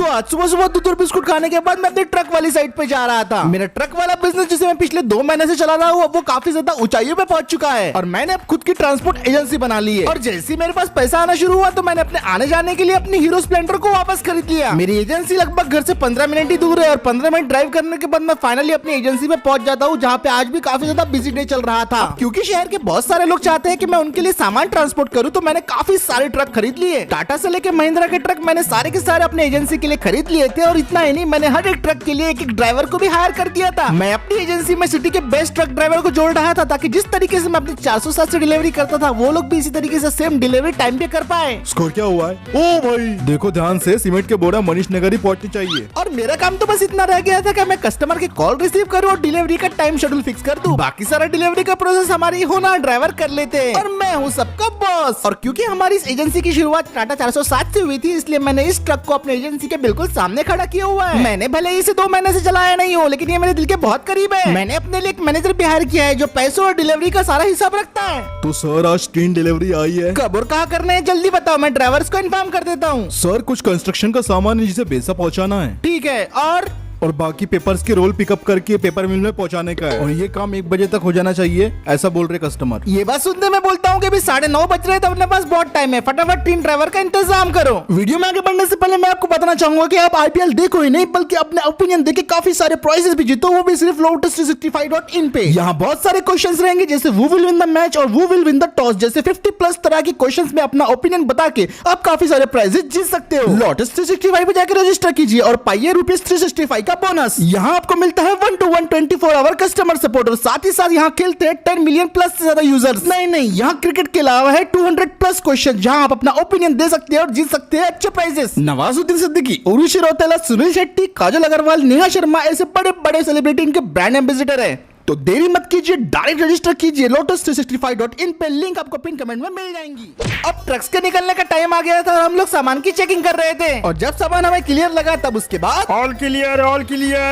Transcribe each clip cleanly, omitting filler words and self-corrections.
आज सुबह सुबह दूध और बिस्कुट खाने के बाद मैं अपनी ट्रक वाली साइड पे जा रहा था। मेरा ट्रक वाला बिजनेस जिसे मैं पिछले 2 महीने से चला रहा हूँ, अब वो काफी ज्यादा ऊंचाइयों पे पहुंच चुका है और मैंने अब खुद की ट्रांसपोर्ट एजेंसी बना ली है। और जैसे ही मेरे पास पैसा आना शुरू हुआ तो मैंने अपने आने जाने के लिए अपनी हीरो स्प्लेंडर को वापस खरीद लिया। मेरी एजेंसी लगभग घर से 15 मिनट ही दूर है और 15 मिनट ड्राइव करने के बाद मैं फाइनली अपनी एजेंसी पे पहुंच जाता हूँ, जहाँ पे आज भी काफी ज्यादा बिजी डे चल रहा था। क्योंकि शहर के बहुत सारे लोग चाहते हैं कि मैं उनके लिए सामान ट्रांसपोर्ट करूँ, तो मैंने काफी सारे ट्रक खरीद लिए। टाटा से लेके महिंद्रा के ट्रक मैंने सारे के सारे अपने एजेंसी के लिए खरीद लिए थे। और इतना ही नहीं, मैंने हर एक ट्रक के लिए एक ड्राइवर को भी हायर कर दिया था। मैं अपनी एजेंसी में सिटी के बेस्ट ट्रक ड्राइवर को जोड़ रहा था, ताकि जिस तरीके से मैं अपनी 407 से डिलीवरी करता था, वो लोग भी इसी तरीके से सेम डिलीवरी टाइम पे कर पाए। स्कोर क्या हुआ है? ओ भाई देखो ध्यान से, सीमेंट के बोरा मनीष नगर ही पहुंचनी चाहिए। और मेरा काम तो बस इतना रह गया था कि मैं कस्टमर की कॉल रिसीव करूं और डिलीवरी का टाइम शेड्यूल फिक्स कर दूं। बाकी सारा डिलीवरी का प्रोसेस हमारी होना ड्राइवर कर लेते हैं और मैं हूं सबका बॉस। और क्योंकि हमारी इस एजेंसी की शुरुआत टाटा 407 से हुई थी, इसलिए मैंने इस ट्रक को अपने एजेंसी के बिल्कुल सामने खड़ा किया हुआ है। मैंने भले ही इसे 2 महीने से चलाया नहीं हो, लेकिन ये मेरे दिल के बहुत करीब है। मैंने अपने लिए एक मैनेजर भी हायर किया है जो पैसों और डिलीवरी का सारा हिसाब रखता है। तो सर आज ट्रेन डिलीवरी आई है। कब और कहाँ करने है जल्दी बताओ, मैं ड्राइवर्स को इन्फॉर्म कर देता हूँ। सर कुछ कंस्ट्रक्शन का सामान है जिसे बेसा पहुंचाना है। ठीक है। और बाकी पेपर्स के रोल पिकअप करके पेपर मिल में पहुंचाने का है और ये काम 1 बजे तक हो जाना चाहिए, ऐसा बोल रहे कस्टमर। ये बात सुनते मैं बोलता हूँ कि अभी 9:30 बज रहे हैं, तो अपने पास बहुत टाइम है, फटाफट 3 ड्राइवर का इंतजाम करो। वीडियो में आगे बढ़ने से पहले मैं आपको बताना चाहूंगा कि आप आईपीएल देखो ही नहीं, बल्कि अपने ओपिनियन देके काफी सारे प्राइजेस भी जीतो, वो भी सिर्फ lotus365.in पे। यहाँ बहुत सारे क्वेश्चंस रहेंगे, जैसे who will win the match और who will win the toss जैसे 50+ तरह की क्वेश्चंस में अपना ओपिनियन बता के आप काफी सारे प्राइजेस जीत सकते हो। lotus365 पे जाकर रजिस्टर कीजिए और पाइए ₹365 का बोनस। यहाँ आपको मिलता है 1-to-1 24 आवर कस्टमर सपोर्ट और साथ ही साथ यहाँ खेलते हैं 10 मिलियन प्लस से ज्यादा यूजर्स। नहीं, यहाँ क्रिकेट के अलावा है 200+ क्वेश्चन, जहाँ आप अपना ओपिनियन दे सकते हैं और जीत सकते हैं अच्छे प्राइजेस। नवाजुद्दीन सिद्दीकी, उर्वशी रौतेला, सुनील शेट्टी, काजल अग्रवाल, नेहा शर्मा ऐसे बड़े बड़े सेलिब्रिटी इनके ब्रांड एम्बेसडर है। तो देरी मत कीजिए, डायरेक्ट रजिस्टर कीजिए lotus365.in पे, लिंक आपको पिन कमेंट में मिल जाएंगी। अब ट्रक्स के निकलने का टाइम आ गया था और हम लोग सामान की चेकिंग कर रहे थे और जब सामान हमें क्लियर लगा तब उसके बाद ऑल क्लियर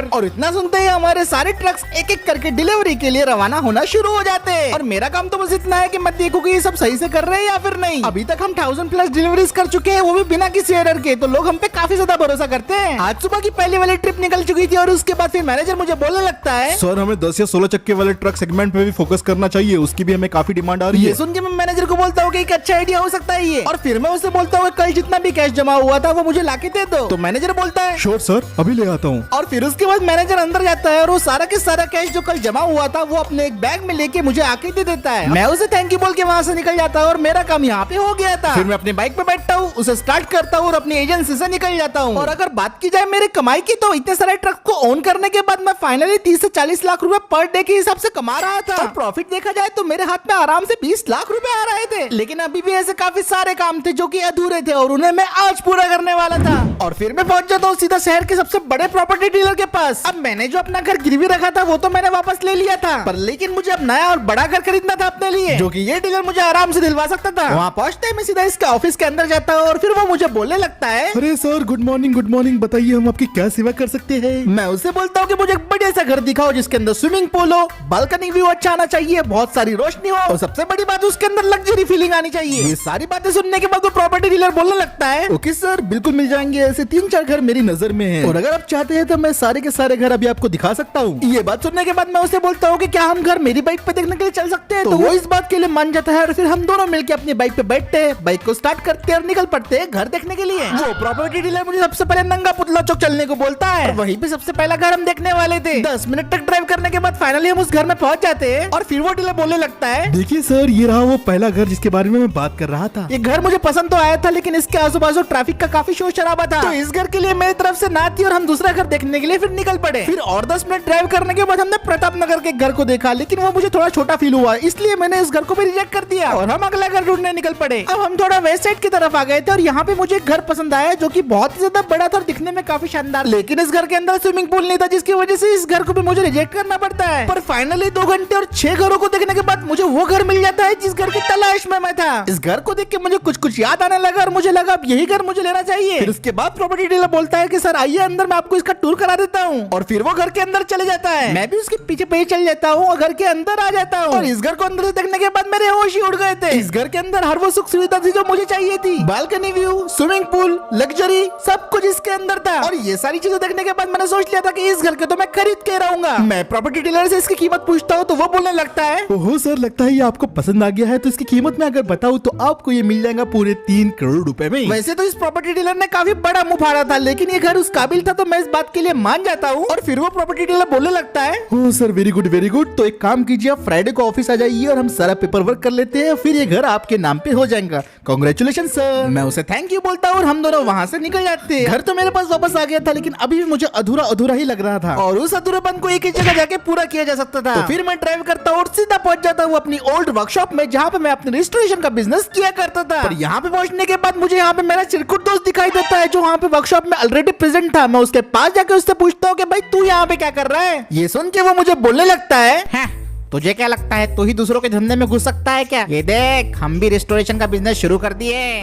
और इतना सुनते ही हमारे सारे ट्रक्स एक एक करके डिलीवरी के लिए रवाना होना शुरू हो जाते हैं। और मेरा काम तो बस इतना है कि मैं देखूं कि ये सब सही से कर रहे हैं या फिर नहीं। अभी तक हम 1000+ डिलीवरीज कर चुके हैं, वो भी बिना किसी एरर के, तो लोग हम पे काफी ज्यादा भरोसा करते हैं। आज सुबह की पहली वाली ट्रिप निकल चुकी थी और उसके बाद फिर मैनेजर मुझे बोलने लगता है, सर हमें 10 या 16 चक्के वाले ट्रक सेगमेंट पे भी फोकस करना चाहिए, उसकी भी हमें काफी डिमांड आ रही है। ये सुन के मैं मैनेजर को बोलता हूँ कि एक अच्छा आइडिया हो सकता है ये, और फिर मैं उसे बोलता हूँ कल जितना भी कैश जमा हुआ था वो मुझे लाके दे दो। तो मैनेजर बोलता है श्योर सर, अभी ले आता हूँ। और फिर उसके बाद मैनेजर अंदर जाता है और वो सारा के सारा कैश जो कल जमा हुआ था वो अपने एक बैग में लेके मुझे आके दे देता है। मैं उसे थैंक यू बोल के वहाँ से निकल जाता हूँ और मेरा काम यहाँ पे हो गया था। फिर मैं अपनी बाइक पे बैठता हूँ, उसे स्टार्ट करता हूँ और अपनी एजेंसी से निकल जाता हूँ। और अगर बात की जाए मेरे कमाई की, तो इतने सारे ट्रक को ओन करने के बाद मैं फाइनली 30 से 40 लाख रुपए पर डे के हिसाब से कमा रहा था। प्रॉफिट देखा जाए तो मेरे हाथ में आराम से 20 लाख रुपए आ रहे थे। लेकिन अभी भी ऐसे काफी सारे काम थे जो कि अधूरे थे और उन्हें मैं आज पूरा करने वाला था। और फिर मैं पहुंच जाता हूँ सीधा शहर के सबसे बड़े प्रॉपर्टी डीलर के पास। अब मैंने जो अपना घर गिरवी रखा था वो तो मैंने वापस ले लिया था, पर लेकिन मुझे अब नया और बड़ा घर खरीदना था अपने लिए, जो कि ये डीलर मुझे आराम से दिलवा सकता था। वहाँ पहुंचते ही मैं सीधा इसके ऑफिस के अंदर जाता हूँ और फिर वो मुझे बोलने लगता है, अरे सर गुड मॉर्निंग, बताइए हम आपकी क्या सेवा कर सकते हैं। मैं उसे बोलता हूँ कि मुझे एक बढ़िया सा घर दिखाओ जिसके अंदर स्विमिंग पूल हो, बालकनी व्यू अच्छा आना चाहिए, बहुत सारी रोशनी हो और सबसे बड़ी बात उसके अंदर लग्जरी फीलिंग आनी चाहिए। ये सारी बातें सुनने के बाद वो प्रॉपर्टी डीलर बोलने लगता है, ओके सर बिल्कुल मिल जाएंगे, ऐसे 3-4 घर मेरी नजर में हैं और अगर आप चाहते हैं तो मैं सारे के सारे घर अभी आपको दिखा सकता हूँ। ये बात सुनने के बाद मैं उसे बोलता हूँ कि क्या हम घर मेरी बाइक पे देखने के लिए चल सकते हैं। तो वो इस बात के लिए मान जाता है और फिर हम दोनों मिलकर अपनी बाइक पे बैठते हैं, बाइक को स्टार्ट करते हैं और निकल पड़ते हैं घर देखने के लिए। वो प्रॉपर्टी डीलर मुझे सबसे पहले नंगा पुतला चौक चलने को बोलता है और वहीं पे सबसे पहला घर हम देखने वाले थे। 10 मिनट तक ड्राइव करने के बाद फाइनली हम उस घर में पहुंच जाते हैं और फिर वो डीलर बोलने लगता है, देखिए सर ये रहा वो पहला घर जिसके बारे में मैं बात कर रहा था। ये घर मुझे पसंद तो आया था, लेकिन इसके आजू बाजू ट्रैफिक का काफी शोर शराबा था, तो इस घर के लिए मेरी तरफ से ना थी और हम दूसरा घर देखने के लिए फिर निकल पड़े। फिर और 10 मिनट ड्राइव करने के बाद हमने प्रताप नगर के घर को देखा, लेकिन वो मुझे थोड़ा छोटा फील हुआ, इसलिए मैंने इस घर को भी रिजेक्ट कर दिया और हम अगला घर ढूंढने निकल पड़े। अब हम थोड़ा वेस्ट साइड की तरफ आ गए थे और यहाँ पे मुझे एक घर पसंद आया जो कि बहुत ही ज्यादा बड़ा था और दिखने में काफी शानदार, लेकिन इस घर के अंदर स्विमिंग पूल नहीं था, जिसकी वजह से इस घर को भी मुझे रिजेक्ट करना पड़ता है। है। पर फाइनली 2 घंटे और 6 घरों को देखने के बाद मुझे वो घर मिल जाता है जिस घर की तलाश में मैं था। इस घर को देख के मुझे कुछ याद आने लगा और मुझे लगा अब यही घर मुझे लेना चाहिए। फिर उसके बाद प्रॉपर्टी डीलर बोलता है कि सर आइए अंदर, मैं आपको इसका टूर करा देता हूँ। और फिर वो घर के अंदर चले जाता है। मैं भी उसके पीछे पीछे चल जाता हूँ और घर के अंदर आ जाता हूँ। और इस घर को अंदर से देखने के बाद मेरे होश ही उड़ गए थे। इस घर के अंदर हर वो सुख सुविधा थी जो मुझे चाहिए थी। Balcony view, swimming pool, luxury, सब कुछ इसके अंदर था। और ये सारी चीजें देखने के बाद मैंने सोच लिया था कि इस घर के तो मैं खरीद के रहूंगा। मैं प्रॉपर्टी डीलर से इसकी कीमत पूछता हूँ तो वो बोलने लगता है, ओहो सर, लगता है ये आपको पसंद आ गया है। तो इसकी कीमत में अगर बताऊं तो आपको ये मिल जाएगा पूरे 3 करोड़ रुपए में। वैसे तो इस प्रॉपर्टी डीलर ने काफी बड़ा मुंह फाड़ा था, लेकिन ये घर उस काबिल था तो मैं इस बात के लिए मान जाता हूँ। और फिर वो प्रॉपर्टी डीलर बोलने लगता है, oh sir, very good very good. तो एक काम कीजिए, आप फ्राइडे को ऑफिस आ जाइए और हम सारा पेपर वर्क कर लेते हैं, फिर ये घर आपके नाम पे हो जाएगा। Congratulation sir. मैं उसे थैंक यू बोलता हूँ और हम दोनों वहाँ से निकल जाते हैं। घर तो मेरे पास वापस आ गया था, लेकिन अभी भी मुझे अधूरा अधूरा ही लग रहा था और उस अधूरापन को एक ही जगह जाके पूरा किया जा सकता था। तो फिर मैं ड्राइव करता हूँ और सीधा पहुंच जाता हूँ अपनी ओल्ड वर्कशॉप में, जहाँ पे मैं अपने रेस्टोरेशन का बिजनेस किया करता था। पर यहाँ पे पहुंचने के बाद मुझे यहाँ पे मेरा चिरकुट दोस्त दिखाई देता है जो वहाँ पे वर्कशॉप में ऑलरेडी प्रेजेंट था। मैं उसके पास जाके उससे पूछता हूँ कि भाई तू यहाँ पे क्या कर रहा है। ये सुन के वो मुझे बोलने लगता है, तुझे क्या लगता है तू ही दूसरों के धंधे में घुस सकता है क्या? ये देख, हम भी रेस्टोरेशन का बिजनेस शुरू कर दिए।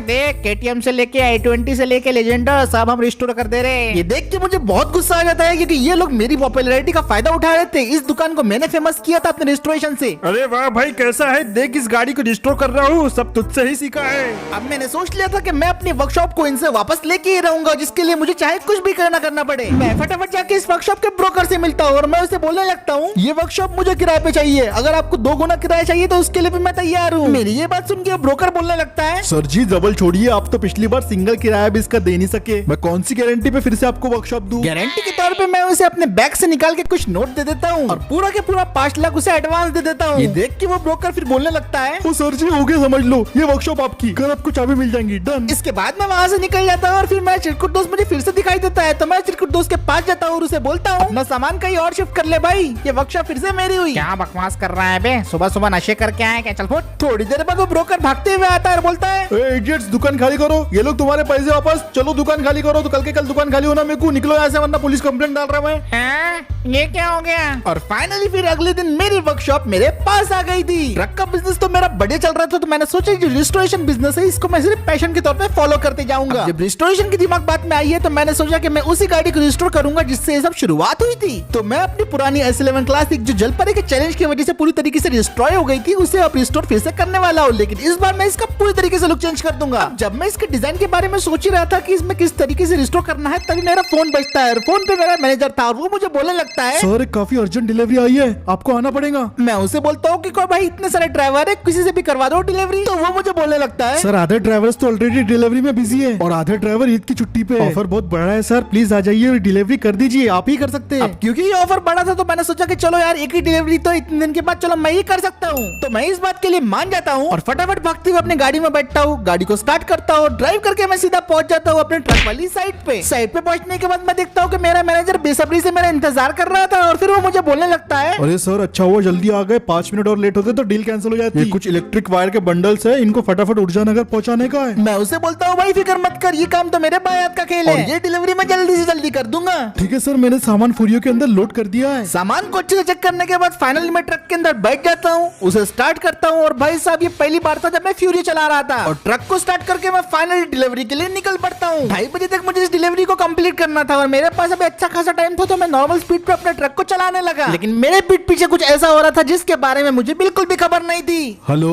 देख, KTM से लेके i20 से लेके लेजेंडर सब हम रिस्टोर कर दे रहे हैं। ये देख के मुझे बहुत गुस्सा आ जाता है क्योंकि ये लोग मेरी पॉपुलैरिटी का फायदा उठा रहे थे। इस दुकान को मैंने फेमस किया था अपने रेस्टोरेशन से। अरे वाह भाई, कैसा है? देख, इस गाड़ी को रिस्टोर कर रहा हूँ, सब तुझसे ही सीखा है। अब मैंने सोच लिया था कि मैं अपनी वर्कशॉप को इनसे वापस लेके ही रहूंगा, जिसके लिए मुझे चाहे कुछ भी करना पड़े। मैं फटाफट जाके इस वर्कशॉप के ब्रोकर से मिलता हूँ और मैं उसे बोलने लगता हूँ, ये वर्कशॉप मुझे किराए पे चाहिए, अगर आपको 2 गुना किराया चाहिए तो उसके लिए भी मैं तैयार हूँ। मेरी ये बात सुन के ब्रोकर बोलने लगता है, सर जी डबल छोड़िए, आप तो पिछली बार सिंगल किराया भी इसका दे नहीं सके। मैं कौन सी गारंटी पे फिर से आपको वर्कशॉप दूं? गारंटी के तौर पे मैं उसे अपने बैग से निकाल के कुछ नोट दे देता हूँ और पूरा के पूरा 5 लाख उसे एडवांस दे देता हूँ। ये देख के वो ब्रोकर फिर बोलने लगता है, ओ सर जी, हो गया, समझ लो, ये वर्कशॉप आपकी, कल आपको चाबी मिल जाएंगी, डन। इसके बाद मैं वहाँ से निकल जाता हूँ और फिर मेरा चिरकुट दोस्त मुझे फिर से दिखाई देता है। तो मैं चिरकुट दोस्त के पास जाता हूँ और उसे बोलता हूँ, अपना सामान कहीं और शिफ्ट कर ले भाई, ये वर्कशॉप फिर से मेरी हुई। क्या बकवास कर रहा है बे, सुबह सुबह नशे करके आए क्या? चल फुट। थोड़ी देर बाद वो ब्रोकर भागते हुए आता है और बोलता है, ए इडियट्स, दुकान खाली करो, ये लोग तुम्हारे पैसे वापस, चलो दुकान खाली करो। तो कल के कल दुकान खाली होना मेरे को, निकलो यहाँ से वरना पुलिस कंप्लेंट डाल रहा मैं। ये क्या हो गया? और फाइनली फिर अगले दिन मेरी वर्कशॉप मेरे पास आ गई थी। ट्रक का बिजनेस तो मेरा बढ़िया चल रहा था, तो मैंने सोचा जो रेस्टोरेशन बिजनेस है इसको मैं सिर्फ पैशन के तौर पे फॉलो करते जाऊंगा। जब रेस्टोरेशन की दिमाग बात में आई है तो मैंने सोचा कि मैं उसी गाड़ी को रिस्टोर करूंगा जिससे ये सब शुरुआत हुई थी। तो मैं अपनी पुरानी S11 क्लासिक जो जल परी के चैलेंज की वजह से पूरी तरीके से डिस्ट्रॉय हो गई थी, उसे अब रिस्टोर फिर से करने वाला हूँ, लेकिन इस बार मैं इसका पूरी तरीके से लुक चेंज कर दूंगा। जब मैं इसके डिजाइन के बारे में सोच ही रहा था कि इसमें किस तरीके से रिस्टोर करना है, तभी मेरा फोन बजता है और फोन पे मेरा मैनेजर था और वो मुझे बोलने लगता है, सर काफी अर्जेंट डिलीवरी आई है, आपको आना पड़ेगा। मैं उसे बोलता हूँ कि कोई भाई इतने सारे ड्राइवर है, किसी से भी करवा दो डिलीवरी। तो वो मुझे बोलने लगता है, सर आधे ड्राइवर्स तो ऑलरेडी डिलीवरी में बिजी है और आधे ड्राइवर ईद की छुट्टी पे। ऑफर बहुत बड़ा है सर, प्लीज आ जाइए और डिलीवरी कर दीजिए, आप ही कर सकते हैं। अब क्योंकि ये ऑफर बड़ा था तो मैंने सोचा कि चलो यार एक ही डिलीवरी तो इतने दिन के बाद चलो मैं ही कर सकता हूँ। तो मैं इस बात के लिए मान जाता हूँ और फटाफट भागते हुए अपनी गाड़ी में बैठता हूँ, गाड़ी को स्टार्ट करता हूँ, ड्राइव करके मैं सीधा पहुंच जाता हूँ अपने ट्रक वाली साइड पे। साइड पे पहुंचने के बाद मैं देखता हूँ कि मेरा मैनेजर बेसब्री से मेरा इंतजार कर रहा था और फिर वो मुझे बोलने लगता है, अरे सर अच्छा हुआ जल्दी आ गए, 5 मिनट और लेट होते तो डील कैंसिल हो जाती। ये कुछ इलेक्ट्रिक वायर के बंडल्स है, इनको फटाफट ऊर्जा नगर पहुंचाने का है। मैं उसे बोलता हूँ भाई फिक्र मत कर, ये काम तो मेरे बायात का खेल है, ये डिलीवरी मैं जल्दी से जल्दी कर दूंगा। ठीक है सर, मैंने सामान फुरियो के अंदर लोड कर दिया है। सामान को अच्छे से चेक करने के बाद फाइनली मैं ट्रक के अंदर बैठ जाता हूँ, उसे स्टार्ट करता हूँ और भाई साहब ये पहली बार था जब मैं फ्यूरी चला रहा था और ट्रक को स्टार्ट करके मैं फाइनली डिलीवरी के लिए निकल पड़ता हूँ। 2:30 बजे तक मुझे इस डिलीवरी को कंप्लीट करना था और मेरे पास अभी अच्छा खासा टाइम था, तो मैं नॉर्मल स्पीड पे अपने ट्रक को चलाने लगा, लेकिन मेरे पीठ पीछे कुछ ऐसा हो रहा था जिसके बारे में मुझे बिल्कुल भी खबर नहीं थी। हेलो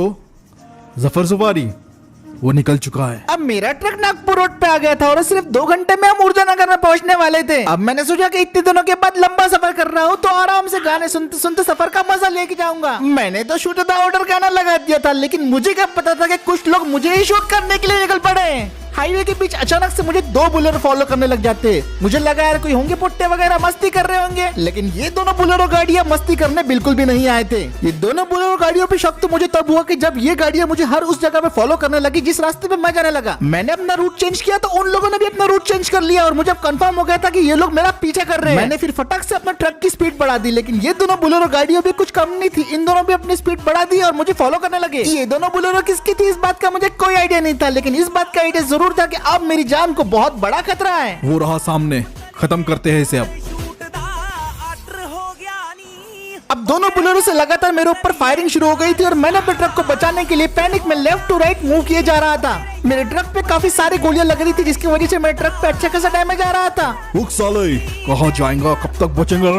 जफर सुपारी, वो निकल चुका है। अब मेरा ट्रक नागपुर रोड पे आ गया था और सिर्फ 2 घंटे में हम ऊर्जा नगर में पहुंचने वाले थे। अब मैंने सोचा कि इतने दिनों के बाद लंबा सफर कर रहा हूँ तो आराम से गाने सुनते सुनते सफर का मजा लेके जाऊंगा। मैंने तो शूट द ऑर्डर गाना लगा दिया था, लेकिन मुझे क्या पता था कि कुछ लोग मुझे ही शूट करने के लिए निकल पड़े। हाईवे के बीच अचानक से मुझे 2 बुलेरो फॉलो करने लग जाते। मुझे लगा यार कोई होंगे पुट्टे वगैरह मस्ती कर रहे होंगे, लेकिन ये दोनों बुलेरो गाड़ियां मस्ती करने बिल्कुल भी नहीं आए थे। ये दोनों बुलेरो गाड़ियों पे शक तो मुझे तब हुआ कि जब ये गाड़ियां मुझे हर उस जगह पे फॉलो करने लगी जिस रास्ते पे मैं जाने लगा। मैंने अपना रूट चेंज किया तो उन लोगों ने भी अपना रूट चेंज कर लिया और मुझे अब कंफर्म हो गया था कि ये लोग मेरा पीछा कर रहे हैं। मैंने फिर फटाक से अपना ट्रक की स्पीड बढ़ा दी, लेकिन ये दोनों बुलेरो गाड़ियों भी कुछ कम नहीं थी, इन दोनों भी अपनी स्पीड बढ़ा दी और मुझे फॉलो करने लगे। ये दोनों बुलेरो किसकी थी इस बात का मुझे कोई आइडिया नहीं था, लेकिन इस बात का आइडिया जरूर था कि अब मेरी जान को बहुत बड़ा खतरा है। वो रहा सामने, खत्म करते हैं इसे अब। दोनों बुलेरो से लगातार मेरे ऊपर फायरिंग शुरू हो गई थी और मैंने अपने ट्रक को बचाने के लिए पैनिक में लेफ्ट टू राइट मूव किए जा रहा था। मेरे ट्रक पे काफी सारी गोलियां लग रही थी जिसकी वजह से मेरे ट्रक पे अच्छा खासा डैमेज आ रहा था। रुक साले, कहाँ जाएगा, कब तक बचेंगे?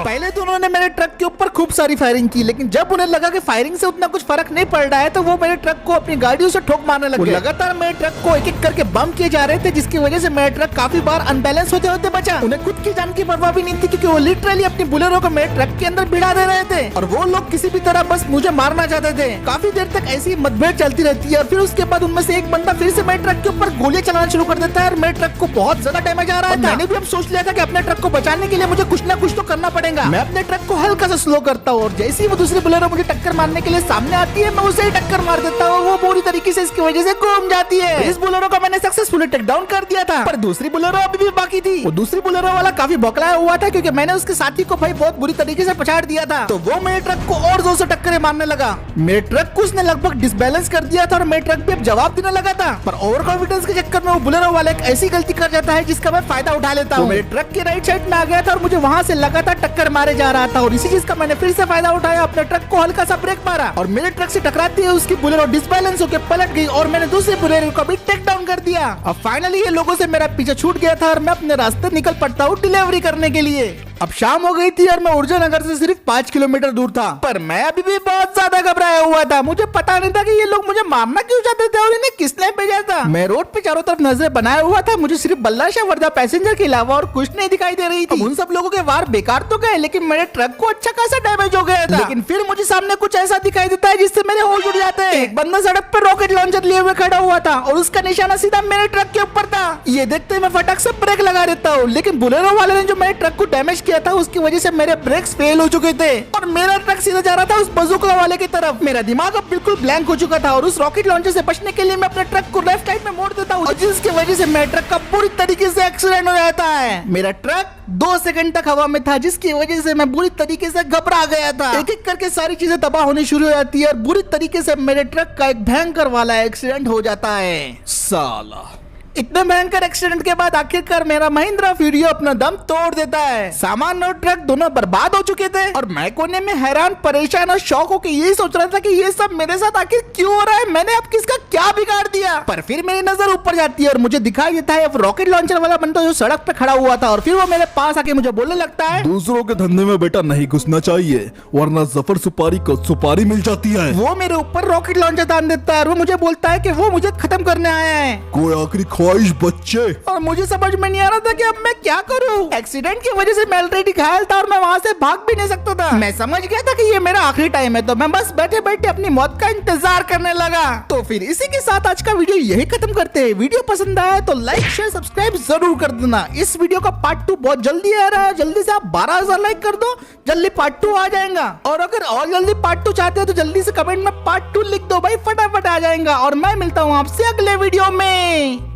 पहले तो उन्होंने मेरे ट्रक के ऊपर खूब सारी फायरिंग की, लेकिन जब उन्हें लगा कि फायरिंग से उतना कुछ फर्क नहीं पड़ रहा है तो वो मेरे ट्रक को अपनी गाड़ियों से ठोक मारने लगे। लगातार मेरे ट्रक को एक एक करके बम किए जा रहे थे जिसकी वजह से मेरा ट्रक काफी बार अनबैलेंस होते होते बचा। उन्हें खुद की जान की परवाह भी नहीं थी क्योंकि वो लिटरली अपनी बुलेरो को मेरे ट्रक के अंदर भिड़ा दे रहे थे और वो लोग किसी भी तरह बस मुझे मारना चाहते थे। काफी देर तक ऐसी मतभेद चलती रहती है और फिर उसके बाद उनमें से एक बंदा फिर से मेरे ट्रक के ऊपर गोलियां चलाना शुरू कर देता है और मेरे ट्रक को बहुत ज्यादा डैमेज आ रहा है। मैंने भी अब सोच लिया था कि अपने ट्रक को बचाने के लिए मुझे कुछ ना कुछ तो करना पड़ेगा। मैं अपने ट्रक को हल्का सा स्लो करता हूँ और जैसे ही वो दूसरी बुलेरो मुझे टक्कर मारने के लिए सामने आती है मैं उसे ही टक्कर मार देता हूँ। वो पूरी तरीके से इसकी वजह से घूम जाती है। इस बुलेरो को मैंने सक्सेसफुली टेक डाउन कर दिया था, पर दूसरी बुलेरो अभी भी बाकी थी। वो दूसरी बुलेरो वाला काफी बौखलाया हुआ था क्योंकि मैंने उसके साथी को भाई बहुत बुरी तरीके से पछाड़ दिया था, तो वो मेरे ट्रक को और जोर से टक्करें मारने लगा। मेरे ट्रक को उसने लगभग डिसबैलेंस कर दिया था और मेरे ट्रक भी अब जवाब देने लगा था, पर ओवर कॉन्फिडेंस के चक्कर में वो बुलेरो वाला एक ऐसी गलती कर जाता है जिसका मैं फायदा उठा लेता हूँ। मेरे ट्रक के राइट साइड में आ गया था और मुझे वहाँ से लगातार टक्कर मारे जा रहा था और इसी चीज का मैंने फिर से फायदा उठाया, अपने ट्रक को हल्का सा ब्रेक मारा और मेरे ट्रक से टकराती है उसकी बुलेरो डिसबैलेंस होकर पलट गई और मैंने दूसरी बुलेरो को भी टेक डाउन कर दिया। अब फाइनली ये लोगों से मेरा पीछे छूट गया था और मैं अपने रास्ते निकल पड़ता हूँ डिलीवरी करने के लिए। अब शाम हो गई थी और मैं ऊर्जा नगर से सिर्फ 5 किलोमीटर दूर था, पर मैं अभी भी बहुत ज्यादा घबराया हुआ था। मुझे पता नहीं था कि ये लोग मुझे मारना क्यों चाहते थे और इन्हें किसने भेजा था। मैं रोड पे चारों तरफ नजरें बनाया हुआ था, मुझे सिर्फ बल्ला शाह वर्दा पैसेंजर के अलावा और कुछ नहीं दिखाई दे रही थी। उन सब लोगों के वार बेकार तो गए लेकिन मेरे ट्रक को अच्छा खासा डैमेज हो गया था। लेकिन फिर मुझे सामने कुछ ऐसा दिखाई देता है जिससे मेरे होश उड़ जाते हैं। एक बंदा सड़क पर रॉकेट लॉन्चर लिए हुए खड़ा हुआ था और उसका निशाना सीधा मेरे ट्रक के ऊपर था। ये देखते ही मैं फटाक से ब्रेक लगा देता हूँ, लेकिन बुलेरो वाले ने जो मेरे ट्रक को डैमेज किया था उसकी वजह से मेरे ब्रेक्स फेल हो चुके थे और मेरा ट्रक सीधा जा रहा था उस बंदूकला वाले की तरफ। मेरा दिमाग अब बिल्कुल ब्लैंक हो चुका था और उस रॉकेट लॉन्चर से बचने के लिए मैं अपने ट्रक को लेफ्ट साइड में मोड़ देता हूँ, जिसकी वजह से मेरे ट्रक का पूरी तरीके से एक्सीडेंट हो जाता है। मेरा ट्रक 2 सेकंड तक हवा में था जिसकी वजह से मैं बुरी तरीके से घबरा गया था। एक एक करके सारी चीजें तबाह होनी शुरू हो जाती है और बुरी तरीके से मेरे ट्रक का एक भयंकर वाला एक्सीडेंट हो जाता है। साला, इतने भयंकर एक्सीडेंट के बाद आखिरकार मेरा महिंद्रा फ्यूरियो अपना दम तोड़ देता है। सामान और ट्रक दोनों बर्बाद हो चुके थे और मैं कोने में हैरान, परेशान और शौक होकर यही सोच रहा था कि ये सब मेरे साथ आखिर क्यों हो रहा है, मैंने अब किसका क्या बिगाड़ दिया। पर फिर मेरी नजर ऊपर जाती है और मुझे दिखाई देता है रॉकेट लॉन्चर वाला बंदा जो सड़क पे खड़ा हुआ था और फिर वो मेरे पास आके मुझे बोलने लगता है, दूसरों के धंधे में बेटा नहीं घुसना चाहिए वरना जफर सुपारी को सुपारी मिल जाती है। वो मेरे ऊपर रॉकेट लॉन्चर तान देता है और वो मुझे बोलता है कि वो मुझे खत्म करने आया है। कोई आखिरी ख्वाहिश बच्चे? और मुझे समझ में नहीं आ रहा था कि अब मैं क्या करूं। एक्सीडेंट की वजह से मैं ऑलरेडी घायल था और मैं वहां से भाग भी नहीं सकता था। मैं समझ गया था कि ये मेरा आखिरी टाइम है, तो मैं बस बैठे बैठे अपनी मौत का इंतजार करने लगा। तो फिर इसी के साथ आज का वीडियो यही खत्म करते हैं। वीडियो पसंद आया तो लाइक शेयर सब्सक्राइब जरूर कर देना। इस वीडियो का पार्ट 2 बहुत जल्दी आ रहा है, जल्दी से आप 12,000 लाइक कर दो, जल्दी पार्ट 2 आ जाएगा। और अगर और जल्दी पार्ट 2 चाहते हो तो जल्दी से कमेंट में पार्ट 2 लिख दो भाई, फटाफट आ जाएगा। और मैं मिलता हूँ आपसे अगले वीडियो में।